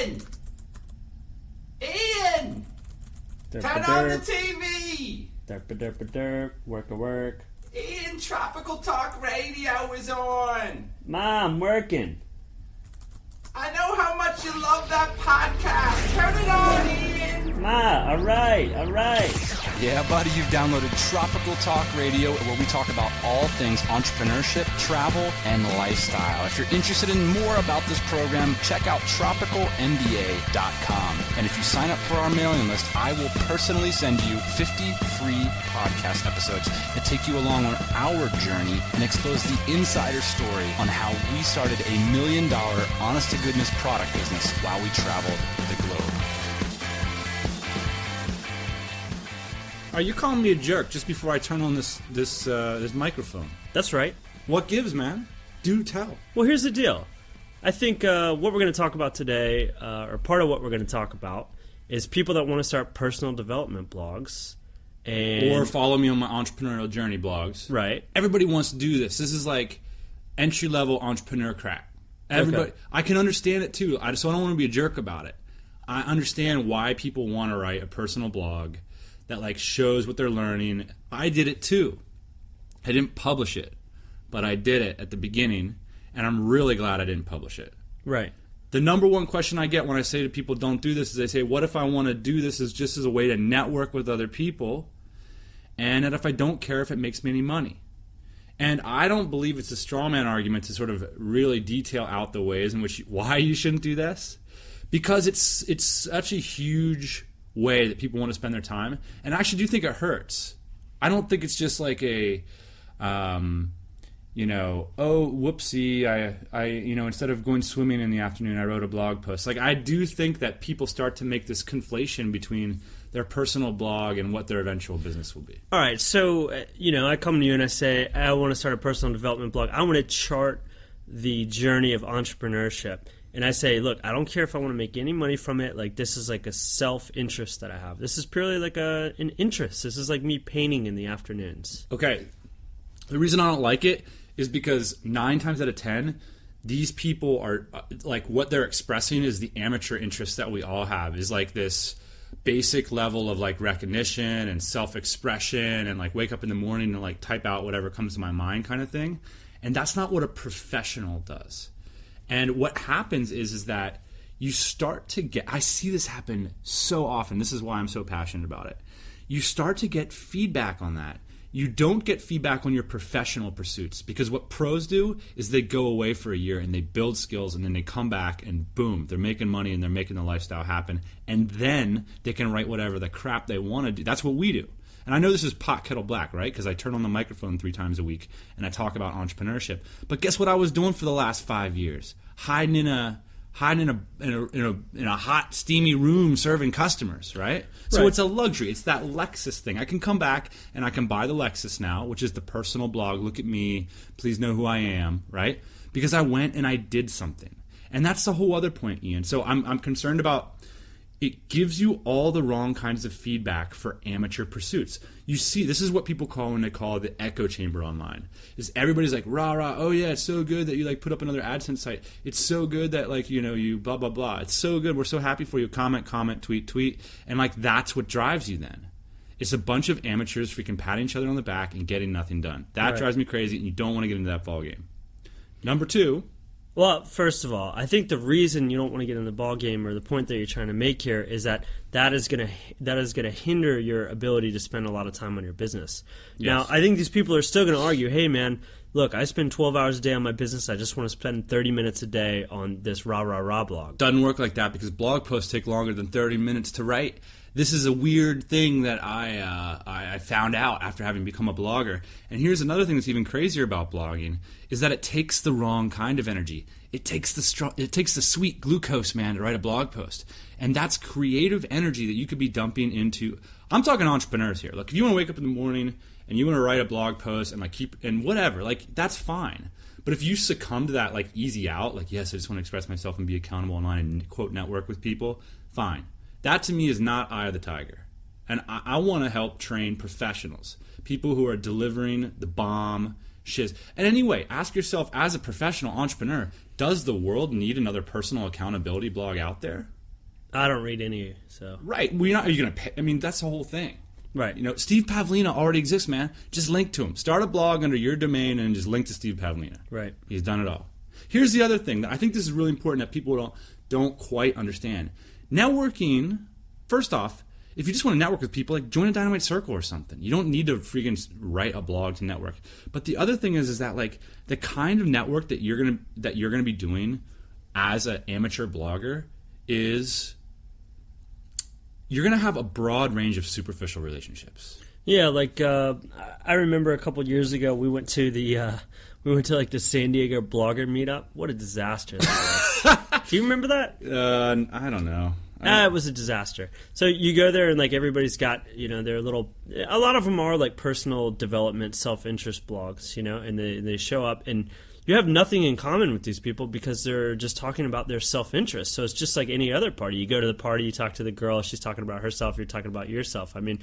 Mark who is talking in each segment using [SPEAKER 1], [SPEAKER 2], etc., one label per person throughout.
[SPEAKER 1] Ian! Ian! Turn on the TV!
[SPEAKER 2] Derp, work.
[SPEAKER 1] Ian, Tropical Talk Radio is on!
[SPEAKER 2] Mom, working.
[SPEAKER 1] I know how much you love that podcast. Turn it on, Ian!
[SPEAKER 2] Ma, alright.
[SPEAKER 3] Yeah, buddy, you've downloaded Tropical Talk Radio, where we talk about all things entrepreneurship, travel, and lifestyle. If you're interested in more about this program, check out tropicalmba.com. And if you sign up for our mailing list, I will personally send you 50 free podcast episodes that take you along on our journey and expose the insider story on how we started a $1 million honest-to-goodness product business while we traveled the globe.
[SPEAKER 4] Are you calling me a jerk just before I turn on this microphone?
[SPEAKER 2] That's right.
[SPEAKER 4] What gives, man? Do tell.
[SPEAKER 2] Well, here's the deal. I think what we're going to talk about today, or part of what we're going to talk about, is people that want to start personal development blogs.
[SPEAKER 4] Or follow me on my entrepreneurial journey blogs.
[SPEAKER 2] Right.
[SPEAKER 4] Everybody wants to do this. This is like entry-level entrepreneur crap. Everybody. Okay. I can understand it, too. So I don't want to be a jerk about it. I understand why people want to write a personal blog that like shows what they're learning. I did it too. I didn't publish it, but I did it at the beginning, and I'm really glad I didn't publish it.
[SPEAKER 2] Right.
[SPEAKER 4] The number one question I get when I say to people don't do this is they say, what if I want to do this as just as a way to network with other people, and that if I don't care if it makes me any money? And I don't believe it's a straw man argument to sort of really detail out the ways in which why you shouldn't do this, because it's such a huge way that people want to spend their time, and I actually do think it hurts. I don't think it's just like a oh whoopsie, I instead of going swimming in the afternoon I wrote a blog post. Like, I do think that people start to make this conflation between their personal blog and what their eventual business will be.
[SPEAKER 2] All right, so I come to you and I say I want to start a personal development blog. I want to chart the journey of entrepreneurship. And I say, look, I don't care if I want to make any money from it. Like, this is like a self-interest that I have. This is purely like an interest. This is like me painting in the afternoons.
[SPEAKER 4] Okay. The reason I don't like it is because 9 times out of 10, these people are, like, what they're expressing is the amateur interest that we all have, is like this basic level of like recognition and self-expression and like wake up in the morning and like type out whatever comes to my mind kind of thing. And that's not what a professional does. And what happens is that you start to get, I see this happen so often. This is why I'm so passionate about it. You start to get feedback on that. You don't get feedback on your professional pursuits, because what pros do is they go away for a year and they build skills, and then they come back and boom, they're making money and they're making the lifestyle happen. And then they can write whatever the crap they want to do. That's what we do. And I know this is pot kettle black, right? Because I turn on the microphone 3 times a week and I talk about entrepreneurship. But guess what I was doing for the last 5 years? Hiding in a hot, steamy room serving customers, right? So
[SPEAKER 2] Right.
[SPEAKER 4] It's a luxury. It's that Lexus thing. I can come back and I can buy the Lexus now, which is the personal blog. Look at me. Please know who I am, right? Because I went and I did something. And that's the whole other point, Ian. So I'm concerned about, it gives you all the wrong kinds of feedback for amateur pursuits. You see, this is what people call when they call the echo chamber online. Is everybody's like, rah, rah, oh yeah, it's so good that you like put up another AdSense site. It's so good that like, you blah, blah, blah. It's so good. We're so happy for you. Comment, tweet. And like, that's what drives you then. It's a bunch of amateurs freaking patting each other on the back and getting nothing done. That
[SPEAKER 2] Right.
[SPEAKER 4] drives me crazy, and you don't want to get into that ballgame. Number 2.
[SPEAKER 2] Well, first of all, I think the reason you don't want to get in the ball game, or the point that you're trying to make here, is that is going to hinder your ability to spend a lot of time on your business.
[SPEAKER 4] Yes.
[SPEAKER 2] Now, I think these people are still going to argue, hey man, look, I spend 12 hours a day on my business. I just want to spend 30 minutes a day on this rah blog.
[SPEAKER 4] Doesn't work like that, because blog posts take longer than 30 minutes to write. This is a weird thing that I found out after having become a blogger. And here's another thing that's even crazier about blogging, is that it takes the wrong kind of energy. It takes the sweet glucose, man, to write a blog post. And that's creative energy that you could be dumping into. I'm talking entrepreneurs here. Look, if you want to wake up in the morning and you want to write a blog post and like and whatever, like, that's fine. But if you succumb to that like easy out, like, yes, I just want to express myself and be accountable online and quote network with people, fine. That to me is not Eye of the Tiger. And I want to help train professionals, people who are delivering the bomb shiz. And anyway, ask yourself, as a professional entrepreneur, does the world need another personal accountability blog out there?
[SPEAKER 2] I don't read any, so.
[SPEAKER 4] Right. Well, you're not, are you going to pay? I mean, that's the whole thing.
[SPEAKER 2] Right.
[SPEAKER 4] You know, Steve Pavlina already exists, man. Just link to him. Start a blog under your domain and just link to Steve Pavlina.
[SPEAKER 2] Right.
[SPEAKER 4] He's done it all. Here's the other thing that I think this is really important that people don't quite understand. Networking, first off, if you just want to network with people, like join a Dynamite Circle or something. You don't need to freaking write a blog to network. But the other thing is that like the kind of network that you're gonna be doing as an amateur blogger is you're gonna have a broad range of superficial relationships.
[SPEAKER 2] Yeah, like I remember a couple years ago we went to the San Diego blogger meetup. What a disaster that was! Do you remember that?
[SPEAKER 4] I don't know.
[SPEAKER 2] It was a disaster. So you go there and like everybody's got, their little, a lot of them are like personal development, self-interest blogs, and they show up and you have nothing in common with these people because they're just talking about their self-interest. So it's just like any other party. You go to the party, you talk to the girl, she's talking about herself, you're talking about yourself. I mean,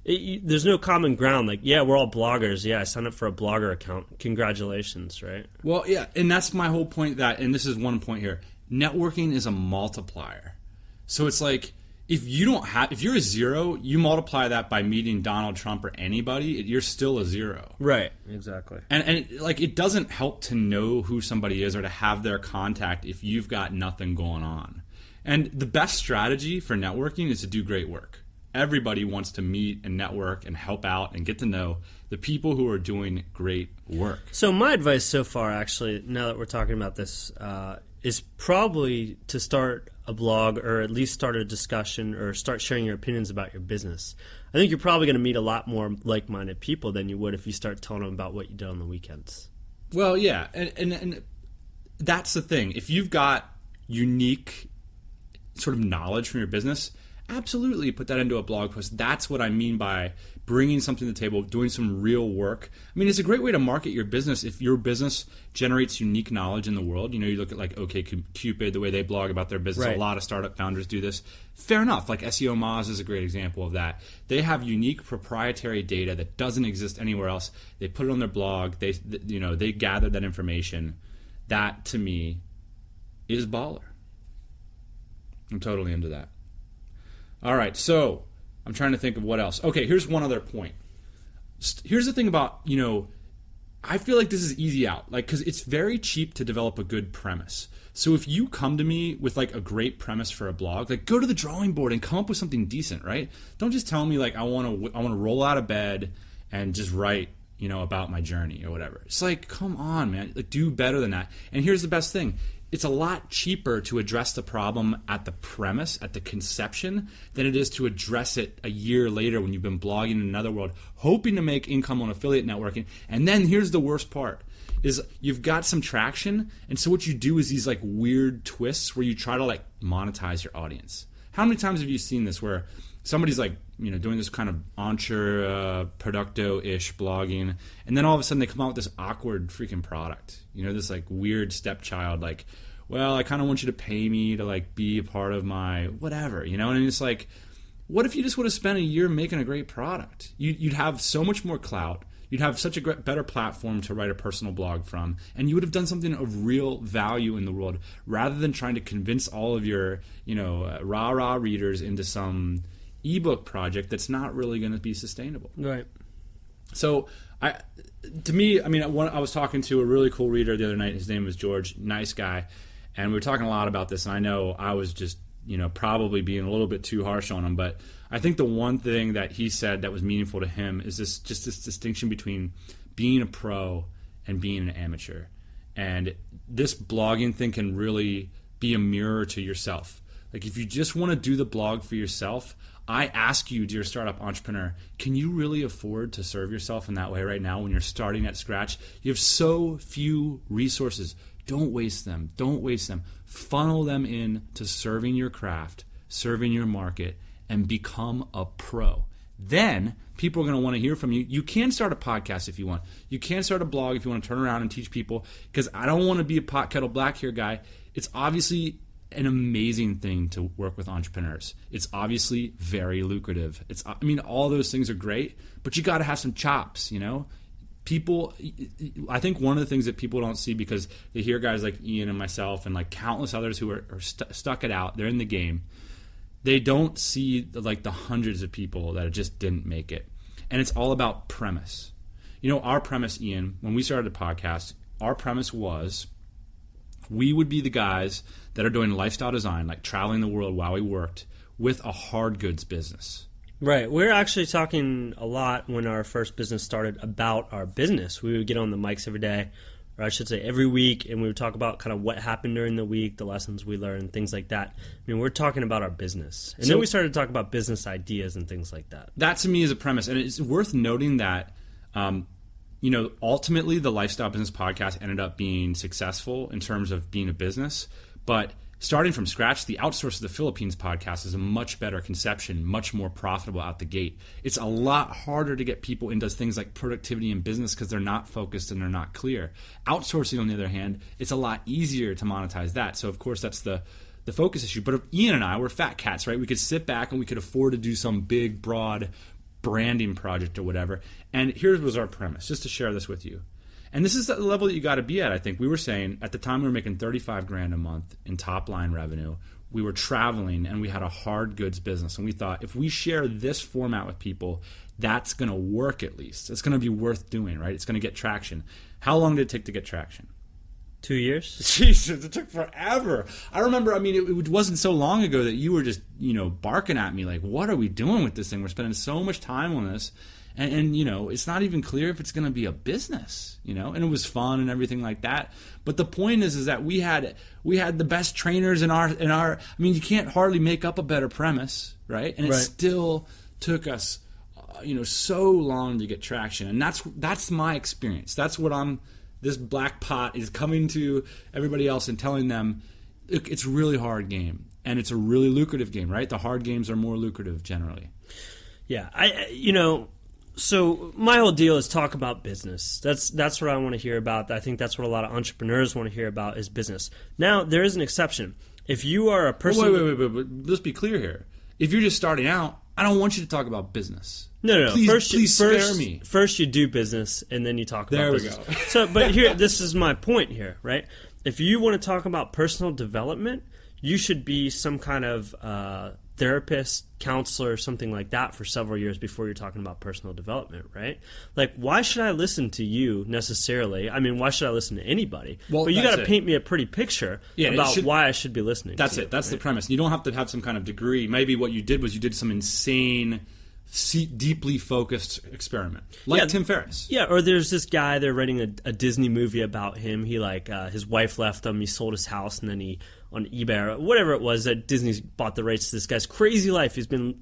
[SPEAKER 2] there's no common ground. Like, yeah, we're all bloggers. Yeah, I signed up for a blogger account. Congratulations, right?
[SPEAKER 4] Well, yeah, and that's my whole point and this is one point here. Networking is a multiplier. So it's like if you're a zero, you multiply that by meeting Donald Trump or anybody, you're still a zero.
[SPEAKER 2] Right. Exactly.
[SPEAKER 4] And like it doesn't help to know who somebody is or to have their contact if you've got nothing going on. And the best strategy for networking is to do great work. Everybody wants to meet and network and help out and get to know the people who are doing great work.
[SPEAKER 2] So my advice so far, actually, now that we're talking about this, is probably to start a blog or at least start a discussion or start sharing your opinions about your business. I think you're probably going to meet a lot more like-minded people than you would if you start telling them about what you did on the weekends.
[SPEAKER 4] Well, yeah, and that's the thing. If you've got unique sort of knowledge from your business, absolutely put that into a blog post. That's what I mean by bringing something to the table, doing some real work. I mean, it's a great way to market your business if your business generates unique knowledge in the world. You look at like OkCupid, the way they blog about their business. Right. A lot of startup founders do this. Fair enough. Like SEO-Moz is a great example of that. They have unique proprietary data that doesn't exist anywhere else. They put it on their blog. They gather that information. That, to me, is baller. I'm totally into that. All right, so I'm trying to think of what else. Okay, here's one other point. Here's the thing about, I feel like this is easy out, like, because it's very cheap to develop a good premise. So if you come to me with like a great premise for a blog, like go to the drawing board and come up with something decent, right? Don't just tell me like I want to roll out of bed and just write, about my journey or whatever. It's like, come on, man, like do better than that. And here's the best thing. It's a lot cheaper to address the problem at the premise, at the conception, than it is to address it a year later when you've been blogging in another world, hoping to make income on affiliate networking. And then here's the worst part, is you've got some traction, and so what you do is these like weird twists where you try to like monetize your audience. How many times have you seen this where somebody's like, doing this kind of producto-ish blogging, and then all of a sudden they come out with this awkward freaking product. This like weird stepchild, like, well, I kind of want you to pay me to like be a part of my whatever, and it's like, what if you just would have spent a year making a great product? You'd have so much more clout. You'd have such a better platform to write a personal blog from, and you would have done something of real value in the world rather than trying to convince all of your, rah-rah readers into some ebook project that's not really going to be sustainable.
[SPEAKER 2] Right.
[SPEAKER 4] So, I was talking to a really cool reader the other night. His name was George, nice guy, and we were talking a lot about this. And I know I was just, probably being a little bit too harsh on him, but I think the one thing that he said that was meaningful to him is this distinction between being a pro and being an amateur. And this blogging thing can really be a mirror to yourself. Like if you just want to do the blog for yourself, I ask you, dear startup entrepreneur, can you really afford to serve yourself in that way right now when you're starting at scratch? You have so few resources. Don't waste them. Don't waste them. Funnel them in to serving your craft, serving your market, and become a pro. Then people are going to want to hear from you. You can start a podcast if you want. You can start a blog if you want to turn around and teach people, because I don't want to be a pot kettle black here guy. It's obviously an amazing thing to work with entrepreneurs. It's obviously very lucrative. All those things are great, but you got to have some chops, People, I think one of the things that people don't see, because they hear guys like Ian and myself and like countless others who are stuck it out, they're in the game. They don't see the hundreds of people that just didn't make it. And it's all about premise. Our premise, Ian, when we started the podcast, our premise was we would be the guys that are doing lifestyle design, like traveling the world while we worked, with a hard goods business.
[SPEAKER 2] Right. We're actually talking a lot when our first business started about our business. We would get on the mics every day, or I should say every week, and we would talk about kind of what happened during the week, the lessons we learned, things like that. We're talking about our business. And then we started to talk about business ideas and things like that.
[SPEAKER 4] That to me is a premise. And it's worth noting that, ultimately the Lifestyle Business Podcast ended up being successful in terms of being a business. But starting from scratch, the Outsource to the Philippines podcast is a much better conception, much more profitable out the gate. It's a lot harder to get people into things like productivity and business because they're not focused and they're not clear. Outsourcing, on the other hand, it's a lot easier to monetize that. So, of course, that's the focus issue. But if Ian and I were fat cats, right? We could sit back and we could afford to do some big, broad branding project or whatever. And here was our premise, just to share this with you. And this is the level that you got to be at, I think. We were saying at the time we were making $35,000 a month in top line revenue. We were traveling and we had a hard goods business. And we thought if we share this format with people, that's going to work at least. It's going to be worth doing, right? It's going to get traction. How long did it take to get traction?
[SPEAKER 2] 2 years?
[SPEAKER 4] Jesus, it took forever. I remember, it wasn't so long ago that you were just, barking at me like, what are we doing with this thing? We're spending so much time on this. And it's not even clear if it's going to be a business, and it was fun and everything like that. But the point is that we had the best trainers in our. You can't hardly make up a better premise, right? And it still took us, so long to get traction. And that's my experience. That's what this black pot is coming to everybody else and telling them, look, it's a really hard game and it's a really lucrative game, right? The hard games are more lucrative generally.
[SPEAKER 2] Yeah, So my whole deal is talk about business. That's what I want to hear about. I think that's what a lot of entrepreneurs want to hear about is business. Now, there is an exception. If you are a person...
[SPEAKER 4] Wait. Let's be clear here. If you're just starting out, I don't want you to talk about business.
[SPEAKER 2] No.
[SPEAKER 4] Please spare me.
[SPEAKER 2] First you do business, and then you talk about business.
[SPEAKER 4] There we go.
[SPEAKER 2] So, but here, this is my point here, right? If you want to talk about personal development, you should be some kind of... therapist, counselor, something like that for several years before you're talking about personal development, right? Like, why should I listen to you necessarily? Why should I listen to anybody? Well, but you got to paint me a pretty picture about why I should be listening.
[SPEAKER 4] That's
[SPEAKER 2] to
[SPEAKER 4] it. That's the premise. You don't have to have some kind of degree. Maybe what you did was you did some insane, deeply focused experiment, like Tim Ferriss.
[SPEAKER 2] Yeah, or there's this guy, they're writing a Disney movie about him. He his wife left him, he sold his house, and then he on eBay or whatever it was that Disney bought the rights to this guy's crazy life. He's been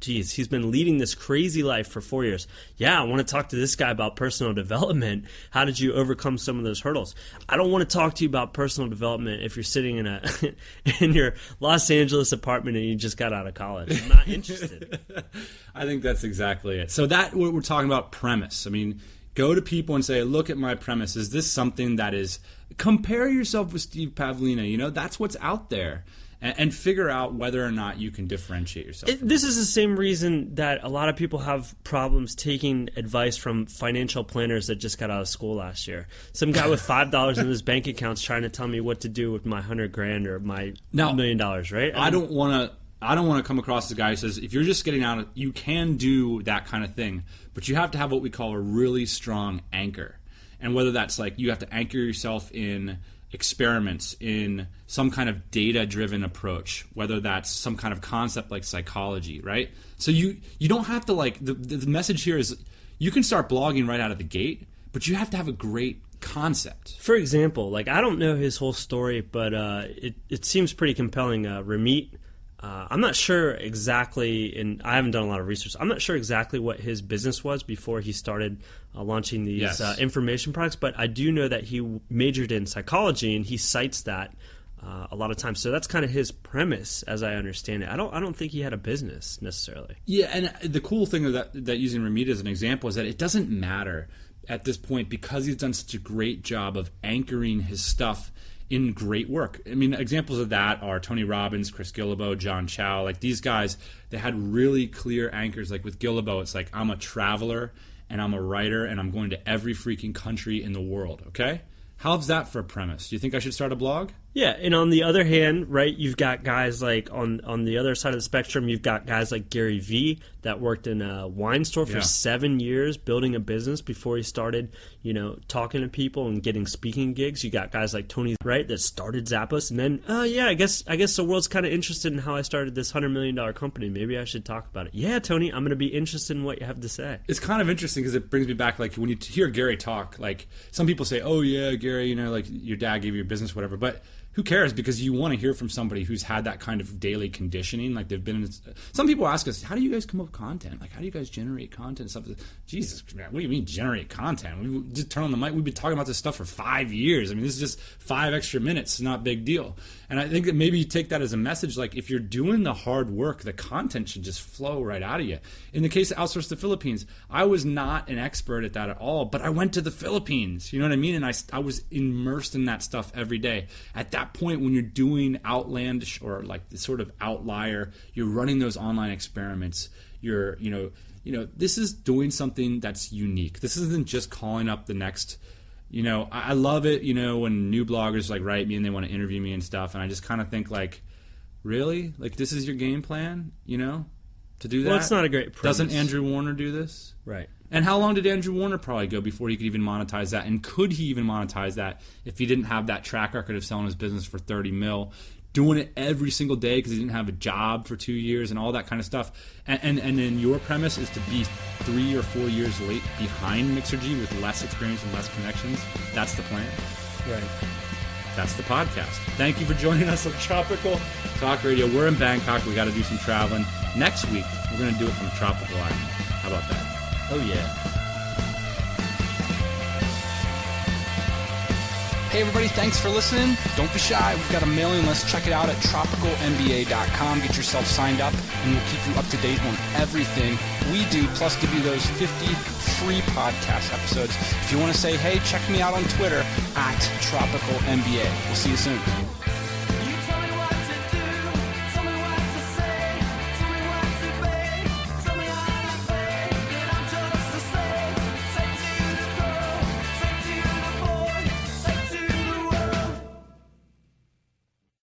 [SPEAKER 2] he's been leading this crazy life for 4 years. Yeah, I want to talk to this guy about personal development. How did you overcome some of those hurdles? I don't want to talk to you about personal development if you're sitting in your Los Angeles apartment and you just got out of college. I'm not interested.
[SPEAKER 4] I think that's exactly it. So that what we're talking about premise. Go to people and say, look at my premise. Is this something that is... Compare yourself with Steve Pavlina. That's what's out there. And figure out whether or not you can differentiate yourself.
[SPEAKER 2] This is the same reason that a lot of people have problems taking advice from financial planners that just got out of school last year. Some guy with $5 in his bank account's trying to tell me what to do with my $100,000 or my $1 million, right?
[SPEAKER 4] I don't want to come across as a guy who says, if you're just getting out, you can do that kind of thing, but you have to have what we call a really strong anchor. And whether that's like you have to anchor yourself in experiments, in some kind of data-driven approach, whether that's some kind of concept like psychology, right? So you don't have to the message here is you can start blogging right out of the gate, but you have to have a great concept.
[SPEAKER 2] For example, I don't know his whole story, but it seems pretty compelling. Ramit, I'm not sure exactly, and I haven't done a lot of research, I'm not sure exactly what his business was before he started launching these information products, but I do know that he majored in psychology, and he cites that a lot of times. So that's kind of his premise, as I understand it. I don't think he had a business necessarily.
[SPEAKER 4] Yeah, and the cool thing of that using Ramit as an example is that it doesn't matter at this point because he's done such a great job of anchoring his stuff in great work. Examples of that are Tony Robbins, Chris Guillebeau, John Chow. These guys, they had really clear anchors. With Guillebeau, it's I'm a traveler and I'm a writer and I'm going to every freaking country in the world, okay? How's that for a premise? Do you think I should start a blog?
[SPEAKER 2] Yeah, and on the other hand, right, you've got guys like on the other side of the spectrum, you've got guys like Gary Vee that worked in a wine store for 7 years building a business before he started, talking to people and getting speaking gigs. You got guys like Tony, right, that started Zappos, and then, I guess the world's kind of interested in how I started this $100 million company. Maybe I should talk about it. Yeah, Tony, I'm going to be interested in what you have to say.
[SPEAKER 4] It's kind of interesting because it brings me back, like, when you hear Gary talk, like, some people say, oh, yeah, Gary, like, your dad gave you your business, whatever, but who cares? Because you want to hear from somebody who's had that kind of daily conditioning. Like, they've been in. Some people ask us, how do you guys come up with content? Like, how do you guys generate content and stuff? Jesus, man, what do you mean generate content? We just turn on the mic. We've been talking about this stuff for 5 years. I mean, this is just 5 extra minutes. It's not a big deal. And I think that maybe you take that as a message. Like, if you're doing the hard work, the content should just flow right out of you. In the case of Outsource to the Philippines, I was not an expert at that at all, but I went to the Philippines. You know what I mean? And I was immersed in that stuff every day. At that point, when you're doing outlandish or like the sort of outlier, you're running those online experiments, you're, this is doing something that's unique. This isn't just calling up the next, I love it, when new bloggers like write me and they want to interview me and stuff. And I just kind of think like, really? Like, this is your game plan, to do that?
[SPEAKER 2] Well, it's not a great premise.
[SPEAKER 4] Doesn't Andrew Warner do this?
[SPEAKER 2] Right.
[SPEAKER 4] And how long did Andrew Warner probably go before he could even monetize that? And could he even monetize that if he didn't have that track record of selling his business for 30 mil, doing it every single day because he didn't have a job for 2 years and all that kind of stuff? And then your premise is to be 3 or 4 years late behind Mixergy with less experience and less connections. That's the plan.
[SPEAKER 2] Right.
[SPEAKER 4] That's the podcast. Thank you for joining us on Tropical Talk Radio. We're in Bangkok. We got to do some traveling. Next week, we're going to do it from a tropical island. How about that?
[SPEAKER 2] Oh, yeah.
[SPEAKER 3] Hey everybody, thanks for listening. Don't be shy. We've got a mailing list. Check it out at tropicalmba.com. Get yourself signed up, and we'll keep you up to date on everything we do, plus give you those 50 free podcast episodes. If you want to say, hey, check me out on Twitter at tropicalmba. We'll see you soon.